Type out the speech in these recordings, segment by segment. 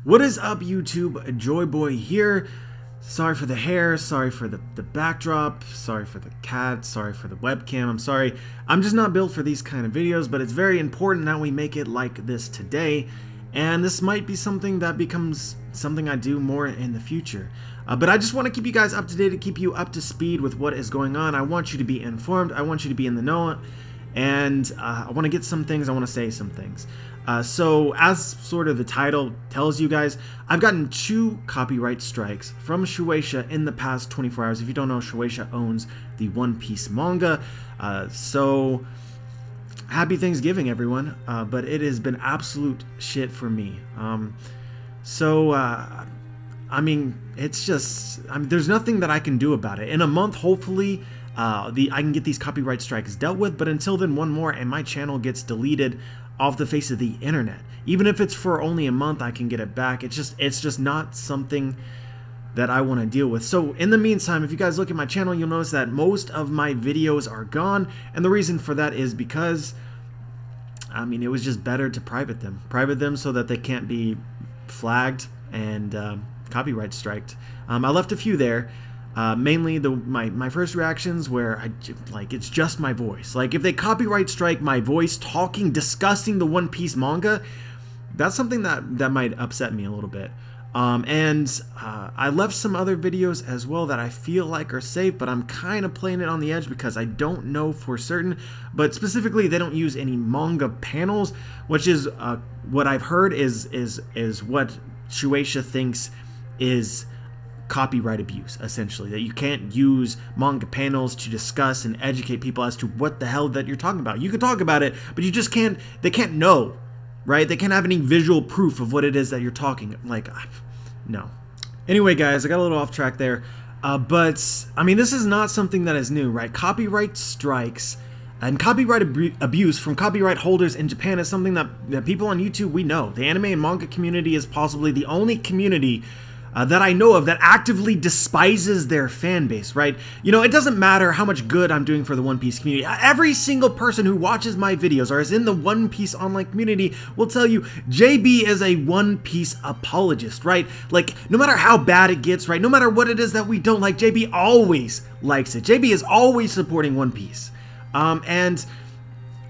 What is up, YouTube? Joyboy here. Sorry for the hair, sorry for the backdrop, sorry for the cat, sorry for the webcam, I'm sorry. I'm just not built for these kind of videos, but it's very important that we make it like this today, and this might be something that becomes something I do more in the future. But I just want to keep you guys up to date, to keep you up to speed with what is going on. I want you to be informed, I want you to be in the know, and I want to get some things, I want to say some things. So as sort of the title tells you guys, I've gotten 2 copyright strikes from Shueisha in the past 24 hours. If you don't know, Shueisha owns the One Piece manga. So happy Thanksgiving, everyone. But it has been absolute shit for me. I mean, it's just, there's nothing that I can do about it. In a month, hopefully, I can get these copyright strikes dealt with, but until then, one more and my channel gets deleted off the face of the internet. Even if it's for only a month, I can get it back. It's just not something that I want to deal with. So in the meantime, if you guys look at my channel, you'll notice that most of my videos are gone, and the reason for that is because, it was just better to private them so that they can't be flagged and copyright striked. I left a few there. Mainly my first reactions where it's just my voice. Like, if they copyright strike my voice talking, discussing the One Piece manga, that's something that might upset me a little bit. I left some other videos as well that I feel like are safe, but I'm kind of playing it on the edge because I don't know for certain. But specifically, they don't use any manga panels, which is what I've heard is what Shueisha thinks is copyright abuse, essentially, that you can't use manga panels to discuss and educate people as to what the hell that you're talking about. You can talk about it, but you just can't, they can't know, right? They can't have any visual proof of what it is that you're talking, no. Anyway, guys, I got a little off track there, but this is not something that is new, right? Copyright strikes and copyright abuse from copyright holders in Japan is something that people on YouTube, we know. The anime and manga community is possibly the only community that I know of that actively despises their fan base, right? You know, it doesn't matter how much good I'm doing for the One Piece community. Every single person who watches my videos or is in the One Piece online community will tell you JB is a One Piece apologist, right? Like, no matter how bad it gets, right? No matter what it is that we don't like, JB always likes it. JB is always supporting One Piece. And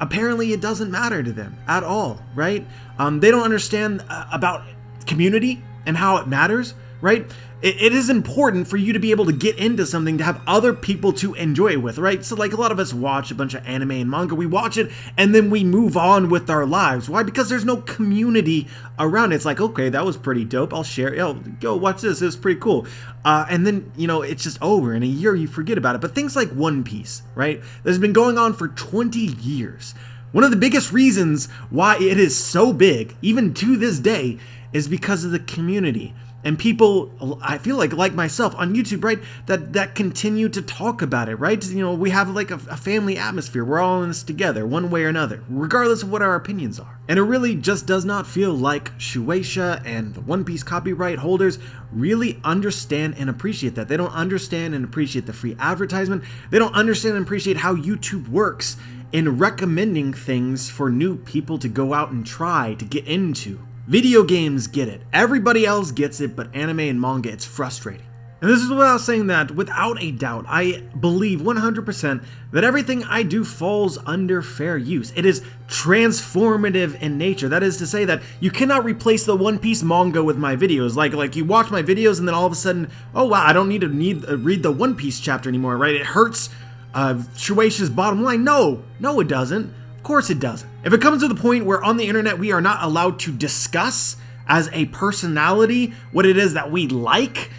apparently it doesn't matter to them at all, right? They don't understand about community and how it matters. Right? It is important for you to be able to get into something to have other people to enjoy it with, right? So like a lot of us watch a bunch of anime and manga, we watch it and then we move on with our lives. Why? Because there's no community around it. It's like, okay, that was pretty dope. I'll share it. Yo, go watch this. It's pretty cool. And then, it's just over. In a year, you forget about it. But things like One Piece, right? That's been going on for 20 years. One of the biggest reasons why it is so big, even to this day, is because of the community. And people, I feel like myself on YouTube, right, that continue to talk about it, right? We have like a family atmosphere. We're all in this together, one way or another, regardless of what our opinions are. And it really just does not feel like Shueisha and the One Piece copyright holders really understand and appreciate that. They don't understand and appreciate the free advertisement. They don't understand and appreciate how YouTube works in recommending things for new people to go out and try to get into. Video games get it. Everybody else gets it, but anime and manga, it's frustrating. And this is without saying that, without a doubt, I believe 100% that everything I do falls under fair use. It is transformative in nature. That is to say that you cannot replace the One Piece manga with my videos. Like you watch my videos and then all of a sudden, oh wow, I don't need to read the One Piece chapter anymore, right? It hurts Shueisha's bottom line. No, it doesn't. Of course it doesn't. If it comes to the point where on the internet we are not allowed to discuss as a personality what it is that we like,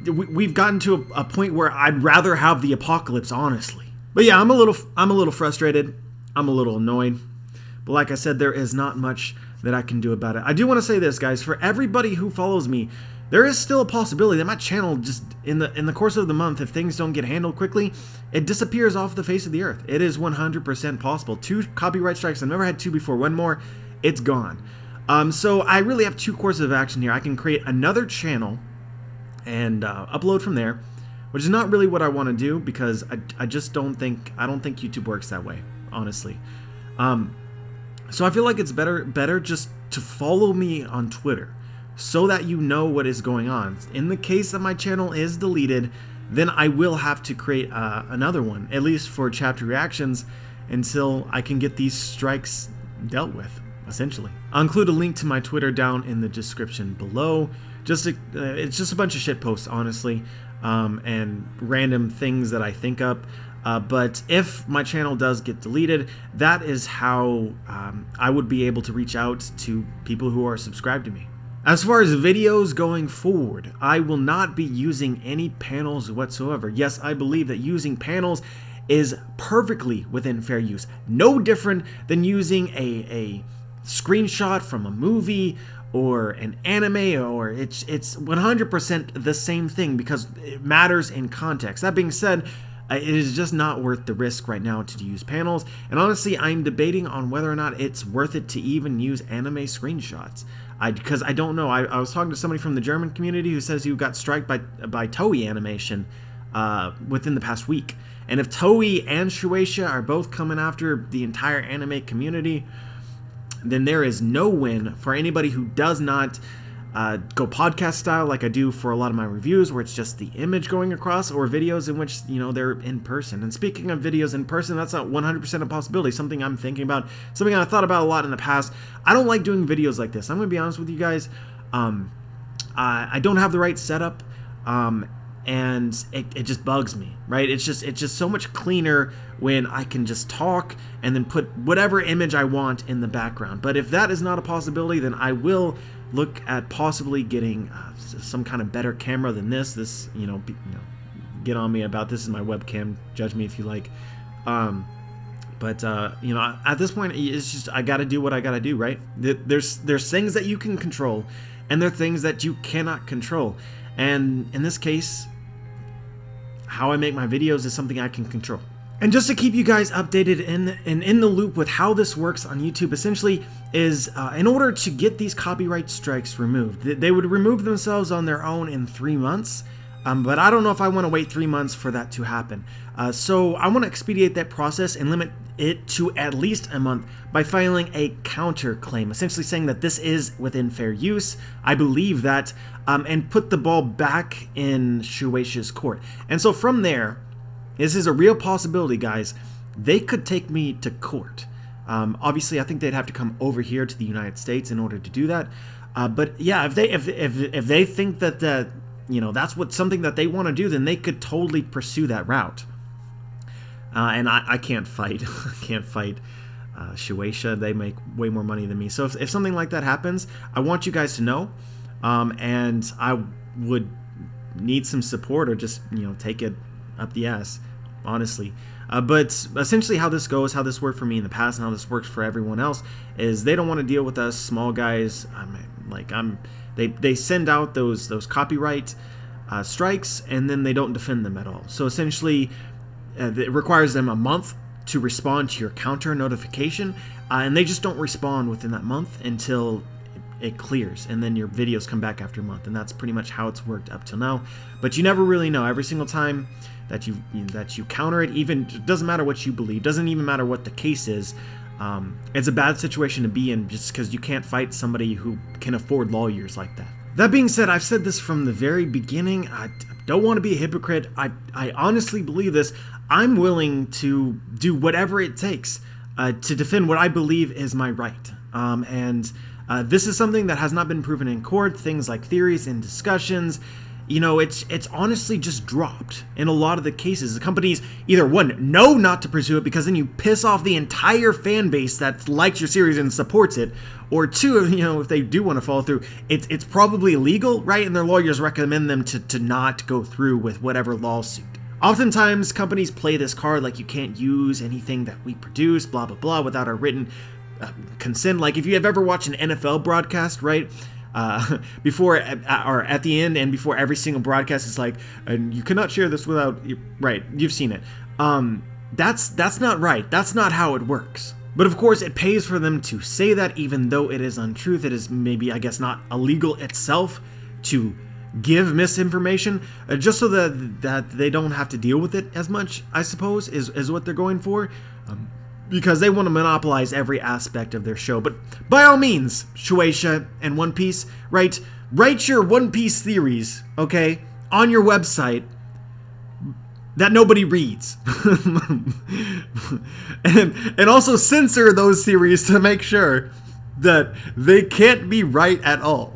we've gotten to a point where I'd rather have the apocalypse, honestly. But yeah, I'm a little frustrated. I'm a little annoyed. But like I said, there is not much that I can do about it. I do want to say this, guys. For everybody who follows me, there is still a possibility that my channel just in the course of the month, if things don't get handled quickly, it disappears off the face of the earth. It is 100% possible. 2 copyright strikes. I've never had 2 before. 1 more, it's gone. So I really have 2 courses of action here. I can create another channel and upload from there, which is not really what I want to do because I don't think YouTube works that way, honestly. So I feel like it's better just to follow me on Twitter. so that you know what is going on. In the case that my channel is deleted, then I will have to create another one, at least for chapter reactions, until I can get these strikes dealt with, essentially. I'll include a link to my Twitter down in the description below. It's just a bunch of shit posts, honestly, and random things that I think up. But if my channel does get deleted, that is how I would be able to reach out to people who are subscribed to me. As far as videos going forward, I will not be using any panels whatsoever. Yes, I believe that using panels is perfectly within fair use. No different than using a screenshot from a movie or an anime, or it's 100% the same thing because it matters in context. That being said, it is just not worth the risk right now to use panels, and honestly, I'm debating on whether or not it's worth it to even use anime screenshots. Because I don't know. I was talking to somebody from the German community who says he got striked by Toei Animation within the past week. And if Toei and Shueisha are both coming after the entire anime community, then there is no win for anybody who does not go podcast style like I do for a lot of my reviews, where it's just the image going across, or videos in which, you know, they're in person. And speaking of videos in person, that's not 100% a possibility. Something I'm thinking about, something I thought about a lot in the past. I don't like doing videos like this. I'm gonna be honest with you guys. I don't have the right setup, and it just bugs me, right? It's just so much cleaner when I can just talk and then put whatever image I want in the background. But if that is not a possibility, then I will look at possibly getting some kind of better camera than this. Get on me about this is my webcam. Judge me if you like. But at this point, it's just I got to do what I got to do, right? There's things that you can control, and there are things that you cannot control. And in this case, how I make my videos is something I can control. And just to keep you guys updated and in the loop with how this works on YouTube, essentially is in order to get these copyright strikes removed, they would remove themselves on their own in 3 months. But I don't know if I want to wait 3 months for that to happen. So I want to expedite that process and limit it to at least a month by filing a counterclaim, essentially saying that this is within fair use. I believe that, and put the ball back in Shueisha's court. And so from there, this is a real possibility, guys. They could take me to court. Obviously, I think they'd have to come over here to the United States in order to do that. But yeah, if they think that that's something that they want to do, then they could totally pursue that route. And I can't fight. I can't fight Shueisha. They make way more money than me. So if something like that happens, I want you guys to know. And I would need some support, or just take it up the ass, honestly. But essentially how this goes, how this worked for me in the past and how this works for everyone else, is they don't want to deal with us small guys. They send out those copyright strikes, and then they don't defend them at all. So essentially it requires them a month to respond to your counter notification, and they just don't respond within that month until it clears, and then your videos come back after a month. And that's pretty much how it's worked up till now. But you never really know. Every single time that you counter it, even it doesn't matter what you believe, doesn't even matter what the case is, it's a bad situation to be in, just because you can't fight somebody who can afford lawyers like that. That being said, I've said this from the very beginning. I don't want to be a hypocrite. I honestly believe this. I'm willing to do whatever it takes to defend what I believe is my right. This is something that has not been proven in court. Things like theories and discussions, it's honestly just dropped in a lot of the cases. The companies either, one, know not to pursue it because then you piss off the entire fan base that likes your series and supports it, or two, if they do want to follow through, it's probably illegal, right? And their lawyers recommend them to not go through with whatever lawsuit. Oftentimes, companies play this card like you can't use anything that we produce, blah, blah, blah, without our written consent. Like if you have ever watched an NFL broadcast, right? Before or at the end and before every single broadcast, it's like, and you cannot share this without, right? You've seen it. That's not right. That's not how it works. But of course, it pays for them to say that, even though it is untruth. It is maybe, I guess, not illegal itself to give misinformation, just so that they don't have to deal with it as much, I suppose, is what they're going for. Because they want to monopolize every aspect of their show. But by all means, Shueisha and One Piece, right? write your One Piece theories, okay, on your website that nobody reads. and also censor those theories to make sure that they can't be right at all.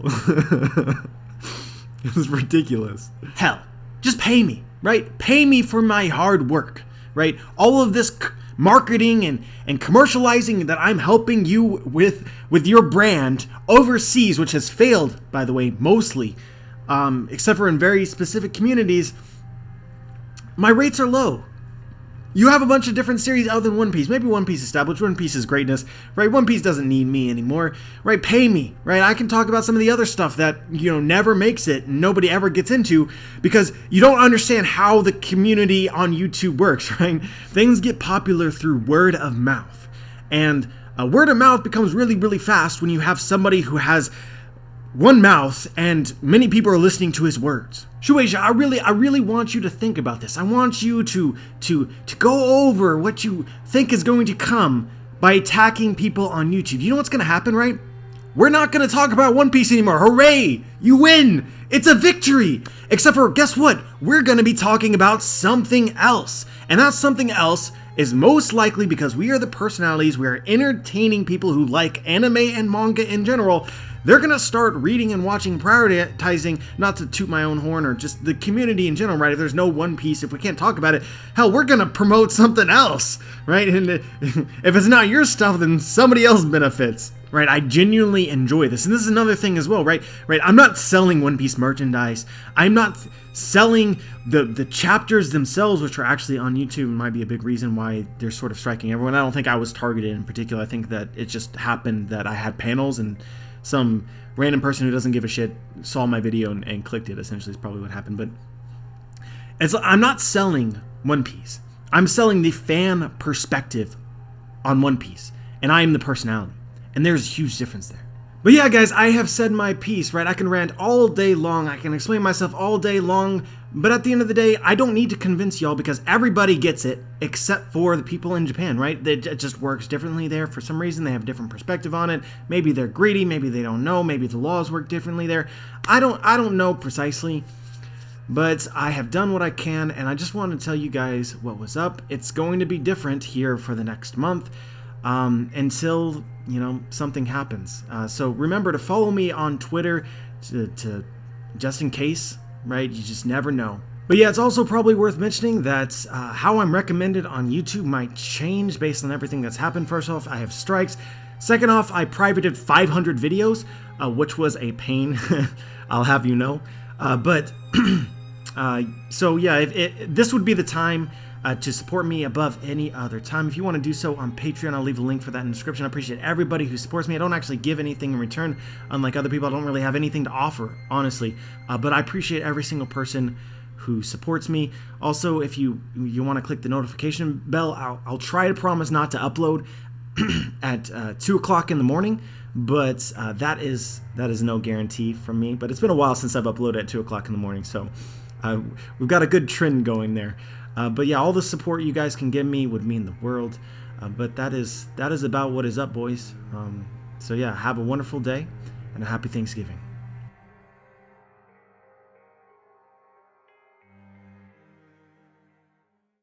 It was ridiculous. Hell, just pay me, right? Pay me for my hard work, right? All of this marketing and commercializing that I'm helping you with your brand overseas, which has failed, by the way, mostly, except for in very specific communities, my rates are low. You have a bunch of different series other than One Piece. Maybe One Piece established One Piece's greatness, right? One Piece doesn't need me anymore, right? Pay me, right? I can talk about some of the other stuff that, never makes it and nobody ever gets into because you don't understand how the community on YouTube works, right? Things get popular through word of mouth. And word of mouth becomes really, really fast when you have somebody who has one mouth and many people are listening to his words. Shueisha, I really want you to think about this. I want you to go over what you think is going to come by attacking people on YouTube. You know what's going to happen, right? We're not going to talk about One Piece anymore. Hooray! You win! It's a victory! Except for, guess what? We're going to be talking about something else. And that something else is most likely because we are the personalities, we are entertaining people who like anime and manga in general. They're going to start reading and watching, prioritizing, not to toot my own horn or just the community in general, right? If there's no One Piece, if we can't talk about it, hell, we're going to promote something else, right? And if it's not your stuff, then somebody else benefits, right? I genuinely enjoy this. And this is another thing as well, right? I'm not selling One Piece merchandise. I'm not selling the chapters themselves, which are actually on YouTube and might be a big reason why they're sort of striking everyone. I don't think I was targeted in particular. I think that it just happened that I had panels and some random person who doesn't give a shit saw my video and clicked it, essentially is probably what happened. But I'm not selling One Piece. I'm selling the fan perspective on One Piece. And I am the personality. And there's a huge difference there. But yeah, guys, I have said my piece, right? I can rant all day long. I can explain myself all day long. But at the end of the day, I don't need to convince y'all because everybody gets it except for the people in Japan, right? It just works differently there. For some reason, they have a different perspective on it. Maybe they're greedy. Maybe they don't know. Maybe the laws work differently there. I don't know precisely. But I have done what I can, and I just want to tell you guys what was up. It's going to be different here for the next month. Until, something happens. So remember to follow me on Twitter to just in case, right? You just never know. But yeah, it's also probably worth mentioning that how I'm recommended on YouTube might change based on everything that's happened. First off, I have strikes. Second off, I privated 500 videos, which was a pain, I'll have you know. So yeah, this would be the time to support me above any other time. If you want to do so on Patreon, I'll leave a link for that in the description. I appreciate everybody who supports me. I don't actually give anything in return. Unlike other people, I don't really have anything to offer, honestly. But I appreciate every single person who supports me. Also, if you want to click the notification bell, I'll try to promise not to upload at 2 o'clock in the morning. But that is no guarantee from me. But it's been a while since I've uploaded at 2 o'clock in the morning, so we've got a good trend going there. But yeah, all the support you guys can give me would mean the world. But that is about what is up, boys. So yeah, have a wonderful day and a happy Thanksgiving.